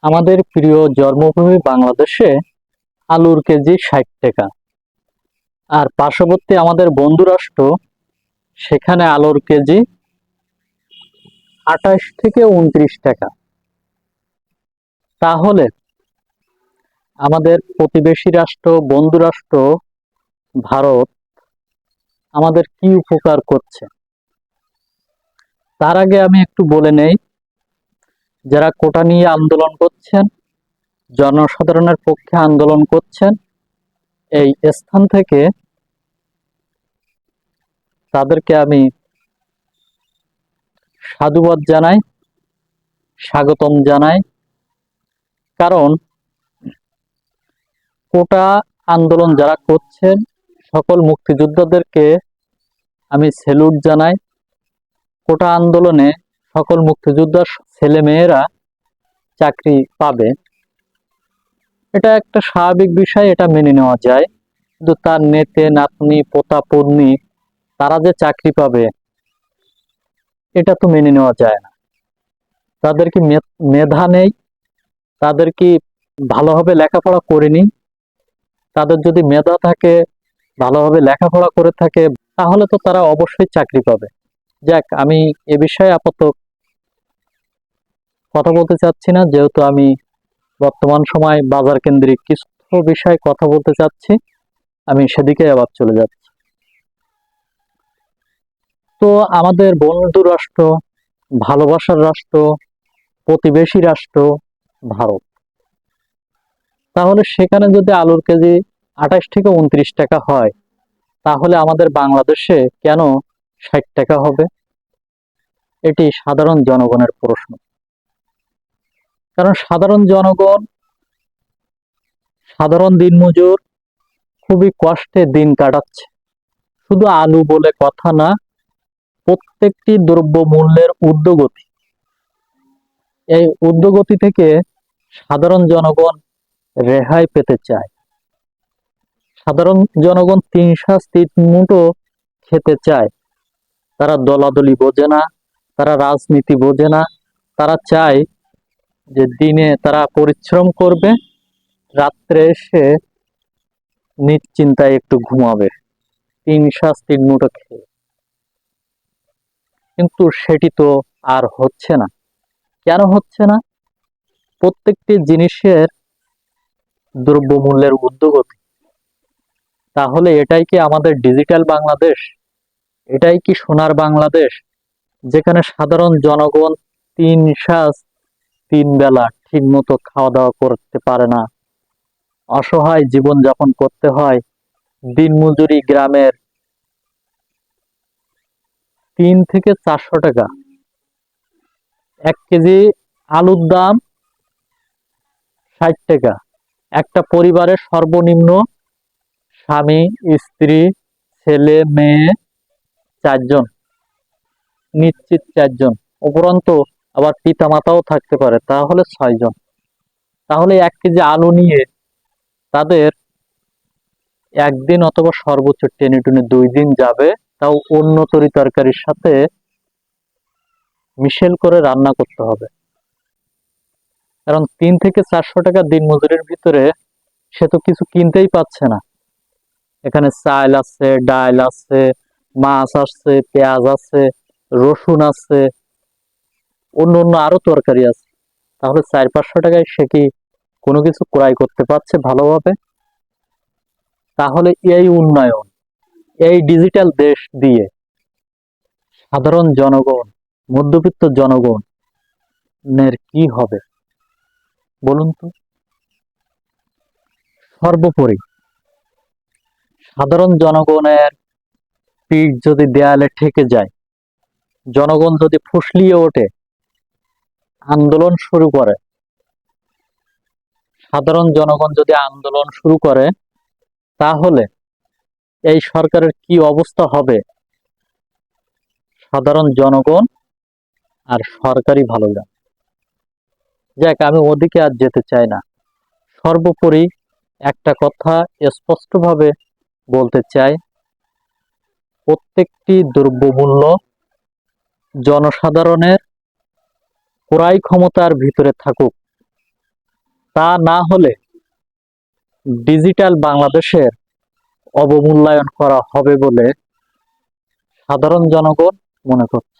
আমাদের প্রিয় জন্মভূমি বাংলাদেশে আলুর কেজি ৬০ টাকা। আর পার্শ্ববর্তী আমাদের বন্ধু রাষ্ট্র, সেখানে আলুর কেজি ২৮ থেকে ২৯ টাকা। তাহলে আমাদের প্রতিবেশী রাষ্ট্র, বন্ধু রাষ্ট্র ভারত আমাদের কি উপকার করছে? তার আগে আমি একটু বলে নেই, যারা কোটা নিয়ে আন্দোলন করছেন, জনসাধারণের পক্ষে আন্দোলন করছেন, এই স্থান থেকে তাদেরকে আমি সাধুবাদ জানাই, স্বাগতম জানাই। কারণ কোটা আন্দোলন যারা করছেন, সকল মুক্তিযোদ্ধাদেরকে আমি স্যালুট জানাই। কোটা আন্দোলনে সকল মুক্তিযোদ্ধার ছেলে মেয়েরা চাকরি পাবে, এটা একটা স্বাভাবিক বিষয়, এটা মেনে নেওয়া যায়। কিন্তু তার নেতে নাতনি পোতা পত্নী তারা যে চাকরি পাবে, এটা তো মেনে নেওয়া যায় না। তাদের কি মেধা নেই? তাদের কি ভালোভাবে লেখাপড়া করেনি? তাদের যদি মেধা থাকে, ভালোভাবে লেখাপড়া করে থাকে, তাহলে তো তারা অবশ্যই চাকরি পাবে। যাক, আমি এ বিষয়ে আপাতত কথা বলতে চাচ্ছি না, যেহেতু আমি বর্তমান সময় বাজার কেন্দ্রিক কিছু বিষয়ে কথা বলতে চাচ্ছি, আমি সেদিকে আবার চলে যাচ্ছি। তো আমাদের বন্ধু রাষ্ট্র, ভালোবাসার রাষ্ট্র, প্রতিবেশী রাষ্ট্র ভারত, তাহলে সেখানে যদি আলুর কেজি ২৮ থেকে ২৯ টাকা হয়, তাহলে আমাদের বাংলাদেশে কেন ৬০ টাকা হবে? এটি সাধারণ জনগণের প্রশ্ন। কারণ সাধারণ জনগণ, সাধারণ দিনমজুর খুবই কষ্টে দিন কাটাচ্ছে। শুধু আলু বলে কথা না, প্রত্যেকটি দ্রব্য মূল্যের ঊর্ধ্বগতি, এই ঊর্ধ্বগতি থেকে সাধারণ জনগণ রেহাই পেতে চায়। সাধারণ জনগণ তিন শ্বাস তিন মুঠো খেতে চায়। তারা দলাদলি বোঝে না, তারা রাজনীতি বোঝে না। তারা চায় যে দিনে তারা পরিশ্রম করবে, রাত্রে এসে নিশ্চিন্তায় একটু ঘুমাবে, তিন শ্বাস তিন মুঠো খেয়ে। কিন্তু সেটি তো আর হচ্ছে না। কেন হচ্ছে না? প্রত্যেকটি জিনিসের দ্রব্যমূল্যের ঊর্ধ্বগতি। তাহলে এটাই কি আমাদের ডিজিটাল বাংলাদেশ? এটাই কি সোনার বাংলাদেশ, যেখানে সাধারণ জনগণ তিন শ্বাস তিন বেলা ঠিক মতো খাওয়া দাওয়া করতে পারে না, অসহায় জীবন যাপন করতে হয়? দিনমজুরি গ্রামের ৩ থেকে ৪০০ টাকা। ১ কেজি আলুর দাম ৬০ টাকা। একটা পরিবারের সর্বনিম্ন স্বামী, স্ত্রী, ছেলে মেয়ে ৪ জন, নিশ্চিত ৪ জন। উপরন্তু আবার পিতা মাতাও থাকতে পারে, তাহলে ৬ জন। তাহলে ১ কেজি আলু নিয়ে তাদের একদিন অথবা সর্বোচ্চ টেনে টুনে ২ দিন যাবে, তাও অন্য তরি তরকারির সাথে মিশেল করে রান্না করতে হবে। কারণ ৩ থেকে ৪০০ টাকা দিন মজুরির ভিতরে সে তো কিছু কিনতেই পাচ্ছে না। এখানে চাল আছে, ডাল আছে, মাছ আছে, পেঁয়াজ আছে, রসুন আছে, অন্য অন্য আরো তরকারি আছে। তাহলে ৪-৫০০ টাকায় সে কি কোনো কিছু ক্রয় করতে পারছে ভালোভাবে? তাহলে এই উন্নয়ন, এই ডিজিটাল দেশ দিয়ে সাধারণ জনগণ, মধ্যবিত্ত জনগণের কি হবে বলুন তো? সর্বোপরি সাধারণ জনগণের পিঠ যদি দেয়ালে ঠেকে যায়, জনগণ যদি ফুসলিয়ে ওঠে, আন্দোলন শুরু করে, সাধারণ জনগণ যদি আন্দোলন শুরু করে, তাহলে এই সরকারের কি অবস্থা হবে? সাধারণ জনগণ আর সরকারই ভালো জানে। যাক, আমি ওদিকে আর যেতে চাই না। সর্বোপরি একটা কথা স্পষ্টভাবে বলতে চাই, প্রত্যেকটি দ্রব্যমূল্য জনসাধারণের ক্রয় ক্ষমতার ভিতরে থাকুক, তা না হলে ডিজিটাল বাংলাদেশের অবমূল্যায়ন করা হবে বলে সাধারণ জনগণ মনে করছে।